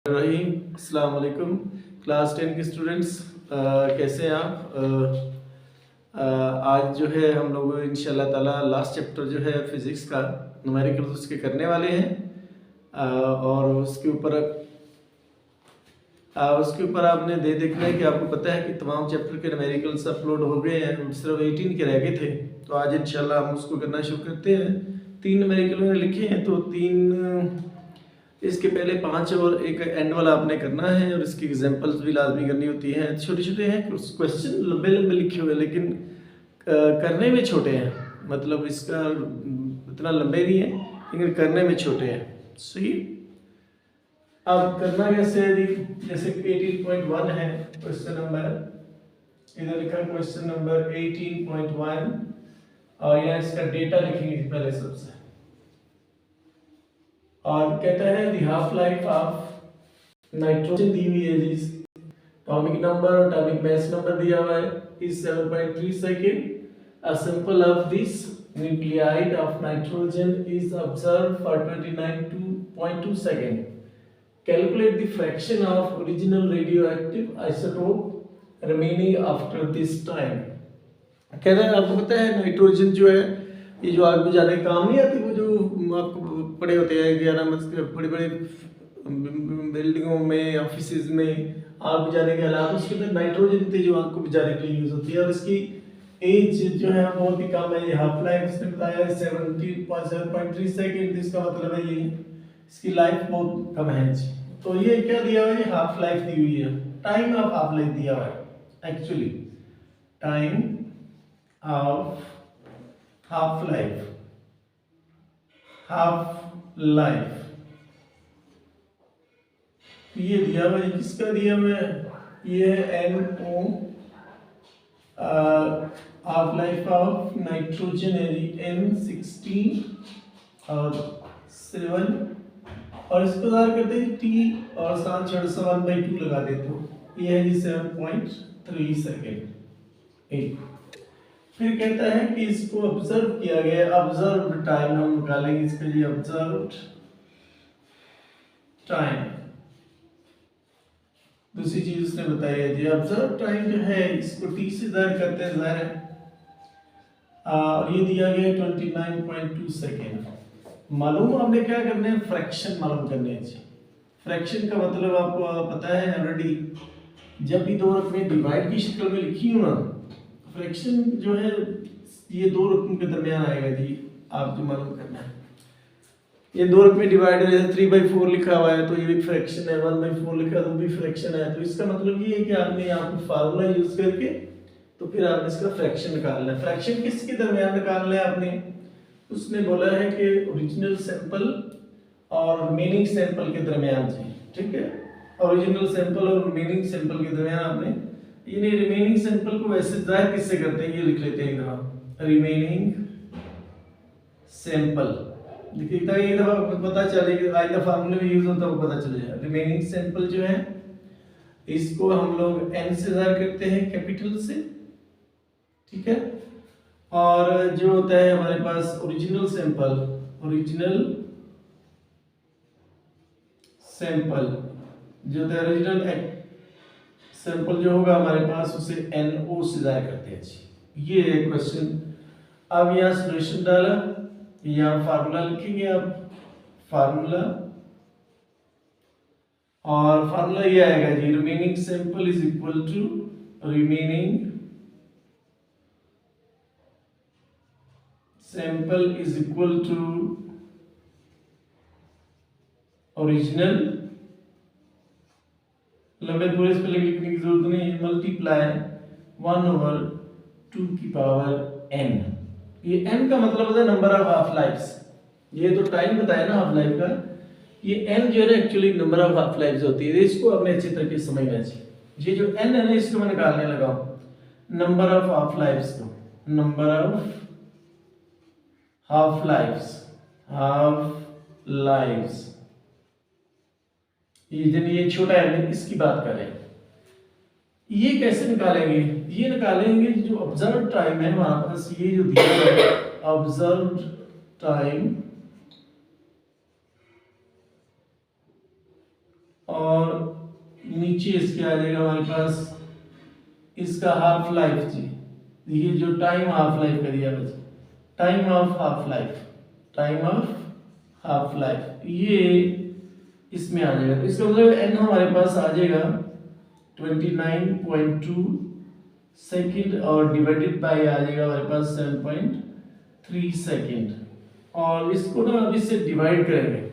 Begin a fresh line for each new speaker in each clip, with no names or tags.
रहीम, अस्सलाम वालेकुम। क्लास 10 के स्टूडेंट्स, कैसे हैं आप? आज जो है हम लोग इंशाल्लाह ताला लास्ट चैप्टर जो है फिज़िक्स का न्यूमेरिकल उसके करने वाले हैं। और उसके ऊपर आपने देखना है कि आपको पता है कि तमाम चैप्टर के न्यूमेरिकल्स अपलोड हो गए हैं, सिर्फ 18 के रह गए थे। तो आज इंशाल्लाह हम उसको करना शुरू करते हैं। 3 न्यूमेरिकल मैंने लिखे हैं, तो 3 इसके पहले 5 और एक एंड वाला आपने करना है, और इसकी एग्जांपल्स भी लाजमी करनी होती हैं। छोटे छोटे हैं, क्वेश्चन लंबे लंबे लिखे हुए, लेकिन करने में छोटे हैं। मतलब इसका इतना लंबे नहीं है, लेकिन करने में छोटे हैं। सही। अब करना कैसे है? जैसे 18.1 है क्वेश्चन नंबर, इधर लिखा क्वेश्चन नंबर 18.1, और यहाँ इसका डेटा लिखेंगे पहले सबसे। और कहता है the half life of nitrogen दी हुई है, जिस atomic number atomic mass number दिया हुआ है is 7.3 second. A sample of this nuclide of nitrogen is observed for 29.2 second. Calculate the fraction of original radioactive isotope remaining after this time. कहता है आपको पता है नाइट्रोजन जो है ये जो आग बुझाने के काम नहीं आती, वो जो आपको पड़े होते हैं 11 बड़े बड़े बिल्डिंगों में, ऑफिसेज में आग बुझाने के हालात, उसके अंदर नाइट्रोजन थे जो आग को बुझाने के लिए यूज होती है। और इसकी एज जो है बहुत ही कम है। ये हाफ लाइफ इसने बताया 7.3 सेकंड। इसका मतलब है ये इसकी लाइफ बहुत कम है। तो ये क्या दिया हुआ है? हाफ लाइफ दी हुई है। टाइम ऑफ हाफ लाइफ दिया हुआ है। Actually time of half life ये दिया हुआ है। किसका दिया हुआ है? ये है NO, half life of nitrogen है जी N16 और 7, और इसको दार करते हैं T और साथ छोड़ 1/2 लगा देते हो। ये है जी 7.3 सेकेंड। फिर कहता है कि इसको ऑब्जर्व किया गया। ऑब्जर्व्ड टाइम हम निकालेंगे इसके लिए। ऑब्जर्व्ड टाइम दूसरी चीज उसने बताई है जी। ऑब्जर्व टाइम जो है इसको T से जाहिर करते हैं, जाहिर है। और ये दिया गया 29.2 सेकेंड। मालूम आपने क्या करना है? फ्रैक्शन मालूम करने हैं जी। फ्रैक्शन का मतलब आपको पता है ऑलरेडी। जब भी दो रकमें डिवाइड की शक्ल में लिखी हो ना, फ्रैक्शन जो है ये दो रकम के दरमियान आएगा जी। आप जो मालूम करना है, ये दो रकमें डिवाइड है। 3/4 लिखा हुआ है तो ये भी फ्रैक्शन है। 1/4 लिखा है तो भी फ्रैक्शन है। तो इसका मतलब ये है कि आपने यहाँ पे फार्मूला यूज करके तो फिर आपने इसका फ्रैक्शन निकालना है। फ्रैक्शन किसके दरमियान निकालना है आपने? उसने बोला है कि ओरिजिनल सैंपल और रिमेनिंग सैंपल के दरमियान जी। ठीक है, ओरिजिनल सैंपल और रिमेनिंग सैंपल के दरमियान आपने, यानी रिमेनिंग सैंपल को वैसे जाहिर किससे करते हैं? ये लिख लेते हैं इधर रिमेनिंग सैंपल। देखिए ये दफा पता चलेगा, आइंदा फार्मूले में यूज होता है वो पता चलेगा। रिमेनिंग सैंपल जो है इसको हम लोग n से जाहिर करते हैं, कैपिटल से। ठीक है, और जो होता है हमारे पास ओरिजिनल सैंपल जो होता है ओरिजिनल सैंपल जो होगा हमारे पास उसे NO से जाहिर करते हैं जी। ये है क्वेश्चन। अब यहाँ सॉल्यूशन डाला, यहाँ फार्मूला लिखेंगे आप, फार्मूला, और फार्मूला ये आएगा जी। Remaining sample is equal to remaining sample is equal to original. लंबे पूरे इस पे लिखने की जरूरत नहीं है। मल्टीप्लाई 1/2 की पावर n। ये n का मतलब होता है नंबर ऑफ हाफ लाइफ्स। ये तो टाइम बताया ना हाफ लाइफ का, ये n जो है ना actually number of half lives होती है। इसको आपने अच्छी तरीके से समझना चाहिए। ये जो n है ना इसको मैं निकालने लगा हूं नंबर ऑफ हाफ लाइफ्स को। नंबर ऑफ हाफ लाइफ्स ये छोटा है, इसकी बात कर रहे हैं। ये कैसे निकालेंगे? ये निकालेंगे जो ऑब्जर्व टाइम है हमारे पास, ये जो दिया है ऑब्जर्व टाइम और नीचे इसके आ जाएगा हमारे पास इसका हाफ लाइफ जी, ये जो टाइम हाफ लाइफ का दिया बच्चे, time of half life, time of half life ये इसमें आ जाएगा। तो इसका मतलब एन हमारे पास आ जाएगा 29.2 सेकंड और डिवाइडेड बाय आ जाएगा हमारे पास 7.3 सेकंड। और इसको ना अब इससे डिवाइड करेंगे,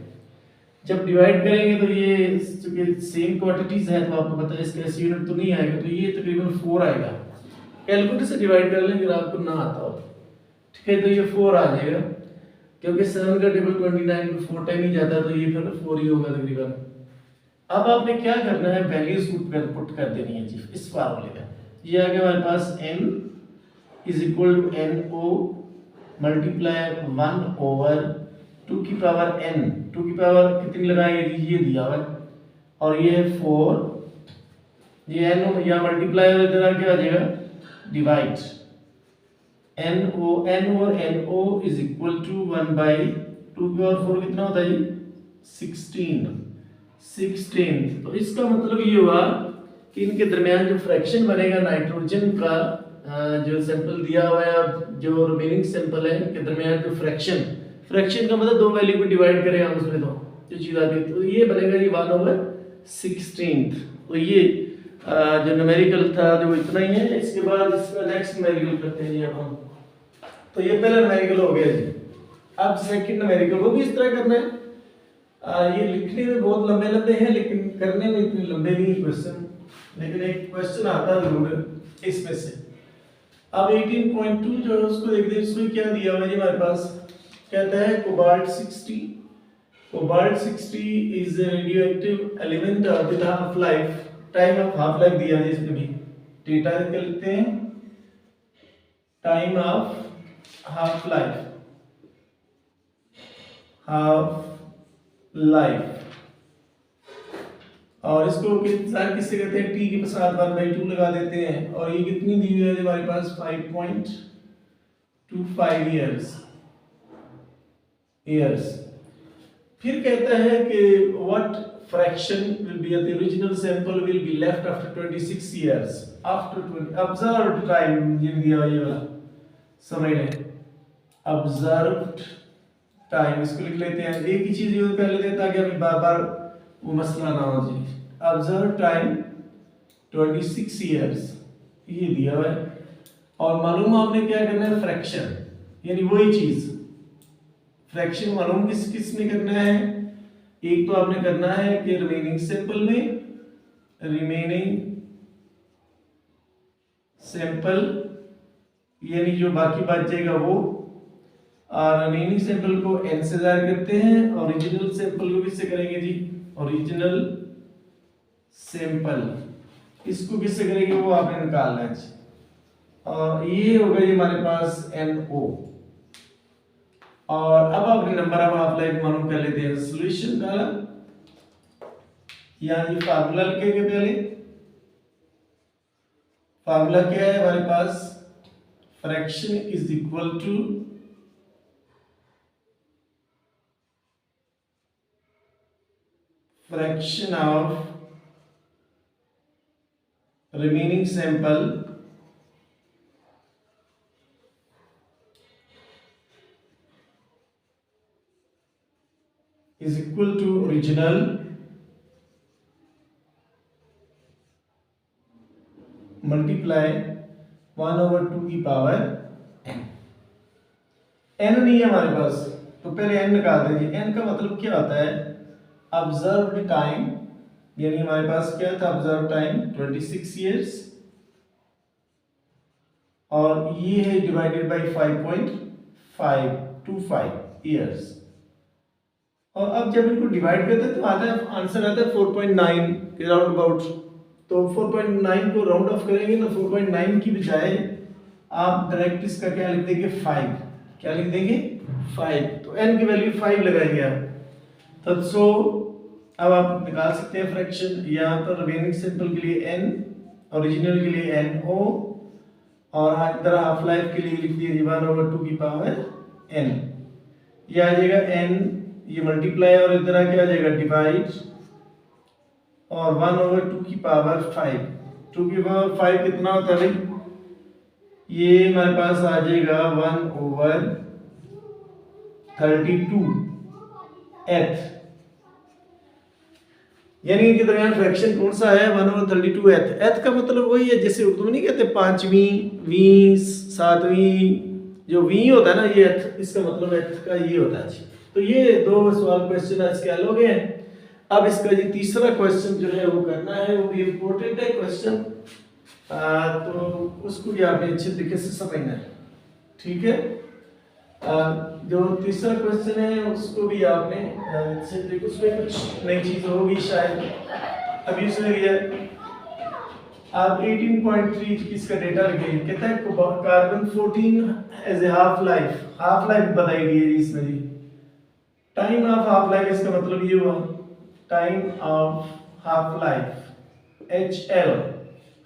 जब डिवाइड करेंगे तो ये चूंकि सेम क्वांटिटीज है तो आपको पता है इसका एस यूनिट तो नहीं आएगा, तो ये तकरीबन 4 आएगा। कैलकुलेटर से डिवाइड कर लेंगे अगर आपको ना आता हो, ठीक है, तो ये 4 आ जाएगा क्योंकि 7 का टेबल 29 में 4 टाइम ही जाता है तो ये फिर 4 ही होगा तकरीबन। अब आपने क्या करना है, वैल्यूज पुट कर देनी है जी इस फार्मूले में। ये आ गया हमारे पास n is equal to NO multiply 1 over 2 की पावर n, 2 की पावर कितनी लगाएंगे जी, ये दिया हुआ है, और ये है 4, ये n या मल्टीप्लाई और इधर क्या आ जाएगा डिवाइड, NO n और NO is equal to 1 by 2 की पावर 4 कितना होता है जी 16। तो इसका मतलब ये हुआ कि इनके दरमियान जो फ्रैक्शन बनेगा नाइट्रोजन का जो सैंपल दिया हुआ है और जो रिमेनिंग सैंपल है इनके दरमियान जो फ्रैक्शन का मतलब दो वैल्यू को डिवाइड करें हम उसमें तो जो चीज आती है तो ये बनेगा जी 1/16। तो ये जो न्यूमेरिकल था जो इतना ही है। इसके बाद इसका नेक्स्ट न्यूमेरिकल करते हैं जी अब हम। तो ये पहला न्यूमेरिकल हो गया जी। अब सेकंड न्यूमेरिकल वो भी इस तरह करना है। ये लिखने में बहुत लंबे लंबे हैं लेकिन करने में इतने लंबे नहीं क्वेश्चन, लेकिन एक क्वेश्चन आता जरूर इसमें से। अब 18.2 जो है उसको देखते हैं, इसमें क्या दिया हुआ है जी हमारे पास, कहता है cobalt 60 is a radioactive element with half life, time of half life दिया है इसमें भी। डेटा लिखते हैं टाइम ऑफ हाफ लाइफ, और इसको किससे कहते हैं t के साथ 1/2 लगा देते हैं। और ये कितनी दी हुई है हमारे पास 5.25 इयर्स। फिर कहता है कि what fraction will be the original sample will be left after 26 years after 20 observed time, ये दिया हुआ ये वाला समझ लें ऑब्जर्व्ड टाइम। इसको लिख लेते हैं, एक ही चीज यूज कर लेते हैं ताकि हमें बार बार वो मसला ना हो जी। ऑब्जर्व टाइम 26 इयर्स ये दिया हुआ है, और मालूम आपने क्या करना है फ्रैक्शन, यानी वही चीज फ्रैक्शन मालूम किस में करना है। एक तो आपने करना है कि रिमेनिंग सैंपल यानी जो बाकी बच जाएगा वो, और रिमेनिंग सैंपल को n से जाहिर करते हैं। ओरिजिनल सैंपल को किससे करेंगे जी, ओरिजिनल सैंपल इसको किससे करेंगे वो आपने निकालना है। और ये हो गया हमारे पास NO। और अब आपने नंबर ऑफ हाफ लाइफ मालूम कर लेते हैं। सॉल्यूशन डाला या ये फार्मूला लिखेंगे, पहले फार्मूला क्या है हमारे पास, fraction is equal to fraction of remaining sample is equal to original multiply 1/2 की पावर n नहीं है हमारे पास तो पहले n निकाल दीजिए। n का मतलब क्या होता है, ऑब्जर्व्ड टाइम, यानी हमारे पास क्या था ऑब्जर्व टाइम 26 इयर्स, और ये है डिवाइडेड बाय 5.525 इयर्स। और अब जब इनको डिवाइड करते हैं तो आता है आंसर आता है 4.9 के राउंड अबाउट। तो 4.9 को राउंड ऑफ करेंगे ना, 4.9 की बजाय आप डायरेक्ट इसका क्या लिख देंगे 5, क्या लिख देंगे 5। तो n की वैल्यू 5 लगाएंगे आप। तो सो अब आप निकाल सकते हैं फ्रैक्शन, यहाँ पर रिमेनिंग सैंपल के लिए n, ओरिजिनल के लिए NO, और इधर हाफ लाइफ के लिए लिख दिए 1/2 की पावर n। ये आ जाएगा n, ये मल्टीप्लाई और इधर क्या आ जाएगा डिवाइड
और 1/2 की पावर 5। 2 की पावर 5 कितना होता है भाई? ये हमारे पास आ जाएगा 1/32 यानी इनके दरमियान फ्रैक्शन कौन सा है? 1/32 का मतलब वही है जैसे उर्दू में नहीं कहते पांचवी, वी, सातवीं, जो वी होता है ना ये एथ, इसका मतलब एथ का ये होता है। तो ये दो सवाल क्वेश्चन आज के हल हो गए हैं। अब इसका ये तीसरा क्वेश्चन जो है वो करना है, वो भी इम्पोर्टेंट है क्वेश्चन, तो उसको भी आपने अच्छे तरीके से समझना है, ठीक है। जो तीसरा क्वेश्चन है उसको भी आपने अच्छे तरीके, उसमें कुछ नई चीज होगी शायद, अभी उसमें भी है। आप 18.3 इसका डेटा लिखिए, कहता है carbon 14 as a half life बताई गई है इसमें जी। टाइम ऑफ हाफ लाइफ इसका मतलब ये हुआ, time of half life HL,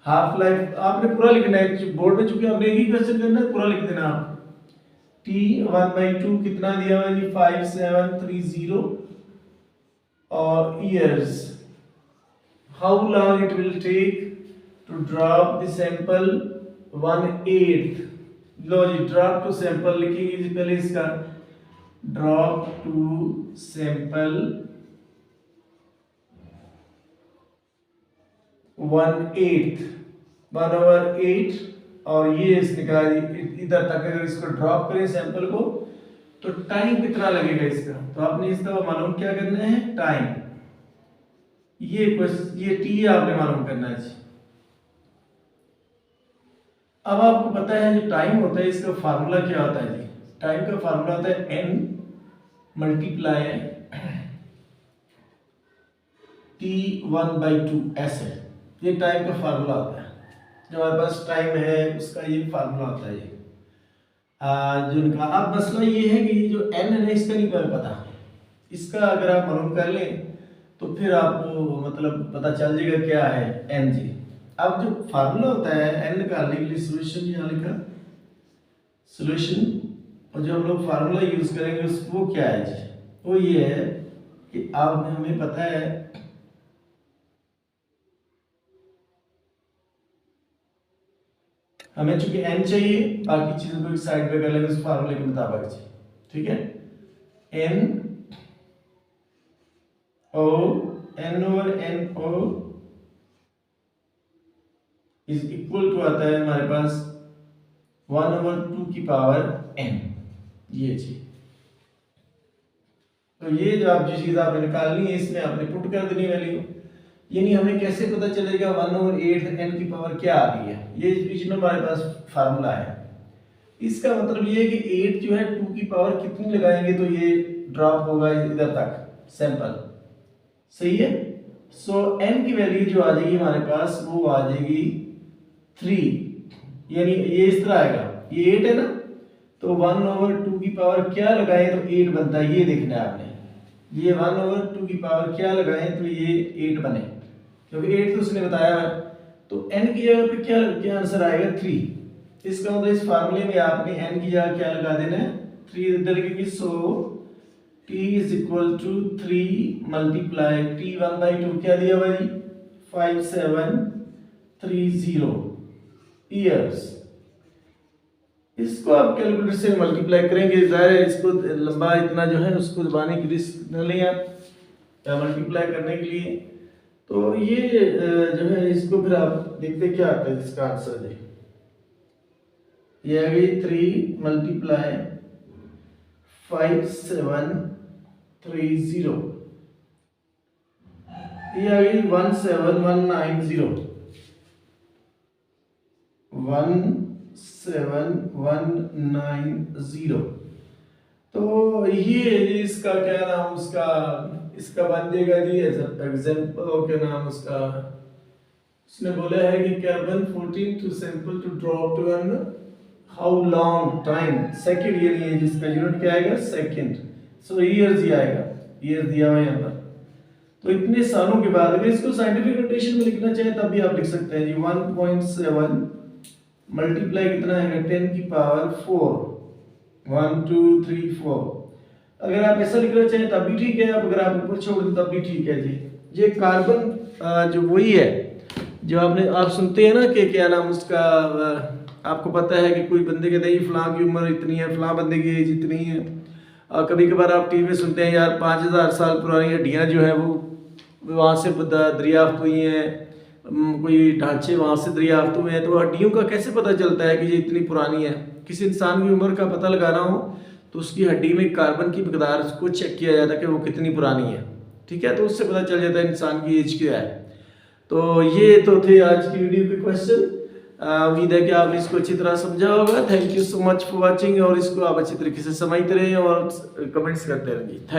half life आपने पूरा लिखना है बोर्ड में, चूंकि आपने एक ही क्वेश्चन करना है, पूरा लिख देना आप। T1/2 कितना दिया हुआ है जी? 5730 और years, how long it will take to drop the sample 1/8। लो जी ड्रॉप टू सैंपल लिखेंगे जी पहले इसका, ड्रॉप टू सैंपल 1/8, 1/8 और ये इसने कहा इधर तक अगर इसको ड्रॉप करें सैंपल को तो टाइम कितना लगेगा इसका, तो आपने इसका मालूम क्या करना है? टाइम, ये टी आपने मालूम करना है जी। अब आपको पता है जो टाइम होता है इसका फार्मूला क्या होता है जी? टाइम का फार्मूला होता है n मल्टीप्लाई T1/2 ऐसे, ये टाइम का फार्मूला होता है। जो हमारे पास टाइम है उसका ये फार्मूला होता है ये जो इनका। अब मसला ये है कि ये जो n है इसका नहीं पता, इसका अगर आप मालूम कर लें तो फिर आपको मतलब पता चल जाएगा क्या है n जी। अब जो फार्मूला होता है n निकालने के लिए सॉल्यूशन यहाँ लिखा सॉल्यूशन, और जो हम लोग फार्मूला यूज करेंगे वो क्या है जी? वो ये है कि अब हमें पता है हमें चूंकि n चाहिए, बाकी चीजों को एक साइड पे कर लेंगे उस फार्मूले के मुताबिक जी, ठीक है। n/n(O) इज इक्वल टू आता है हमारे पास 1/2 की पावर n, ये चीज। तो ये जो आप चीज आपने निकालनी है इसमें आपने पुट कर देनी वैल्यू, यानी हमें कैसे पता चलेगा 1/8 n की पावर क्या आ रही है? ये इसमें हमारे पास फार्मूला है। इसका मतलब ये है कि 8 जो है 2 की पावर कितनी लगाएंगे तो ये ड्रॉप होगा इधर तक सैंपल, सही है। सो n की वैल्यू जो आ जाएगी हमारे पास वो आ जाएगी 3, यानी ये इस तरह आएगा, ये 8 है ना, तो 1/2 की पावर क्या लगाएं तो 8 बनता है, ये देखना है आपने। ये 1/2 की पावर क्या लगाएं तो ये 8 बने, क्योंकि 8 तो उसने बताया है। तो n की जगह पे क्या आंसर आएगा? 3। इसका मतलब इस फार्मूले में आपने n की जगह क्या लगा देना है? 3 इधर लिखेंगे। सो t is equal to 3 multiply T1/2 क्या दिया हुआ जी? 5730 years। इसको आप कैलकुलेटर से मल्टीप्लाई करेंगे, जाहिर है इसको लंबा इतना जो है उसको दबाने की रिस्क न लें आप मल्टीप्लाई करने के लिए। तो ये जो है इसको फिर आप देखते क्या आता है इसका आंसर जी। ये आ गई 3 मल्टीप्लाई 5730, ये आ गई 17190, 17190। तो ये इसका क्या नाम इसका बन जाएगा जी एग्जाम्पल के नाम उसका। उसने बोला है कि carbon 14 to sample to drop to n how long time, second year ये जिसका यूनिट क्या आएगा? सेकंड। सो ईयर्स ही आएगा, ईयर दिया हुआ है यहाँ पर। तो इतने सालों के बाद अगर इसको साइंटिफिक नोटेशन में लिखना चाहे तब भी आप लिख सकते हैं जी। 1.7 मल्टीप्लाई कितना आएगा? 10 की पावर 4, 1 2 3 4। अगर आप ऐसा लिखना चाहें तब भी ठीक है, अब अगर आप ऊपर छोड़ दें तब भी ठीक है जी। ये कार्बन जो वही है जो आप सुनते हैं ना कि क्या नाम उसका, आपको पता है कि कोई बंदे कहते हैं फलां की उम्र इतनी है, फलां बंदे की एज इतनी है। कभी कभार आप टीवी में सुनते हैं यार 5000 साल पुरानी हड्डियाँ जो है वो वहाँ से दरियाफ्त हुई हैं, कोई ढांचे वहाँ से दरियाफ्त हुए हैं। तो हड्डियों का कैसे पता चलता है कि ये इतनी पुरानी है? किसी इंसान की उम्र का पता लगाना हो तो उसकी हड्डी में कार्बन की मकदार को चेक किया जाता है कि वो कितनी पुरानी है, ठीक है, तो उससे पता चल जाता है इंसान की एज क्या है। तो ये तो थे आज की वीडियो के क्वेश्चन। उम्मीद है कि आपने इसको अच्छी तरह समझा होगा। Thank you so much for watching, और इसको आप अच्छी तरीके से समझते रहे और कमेंट्स करते रहेंगे।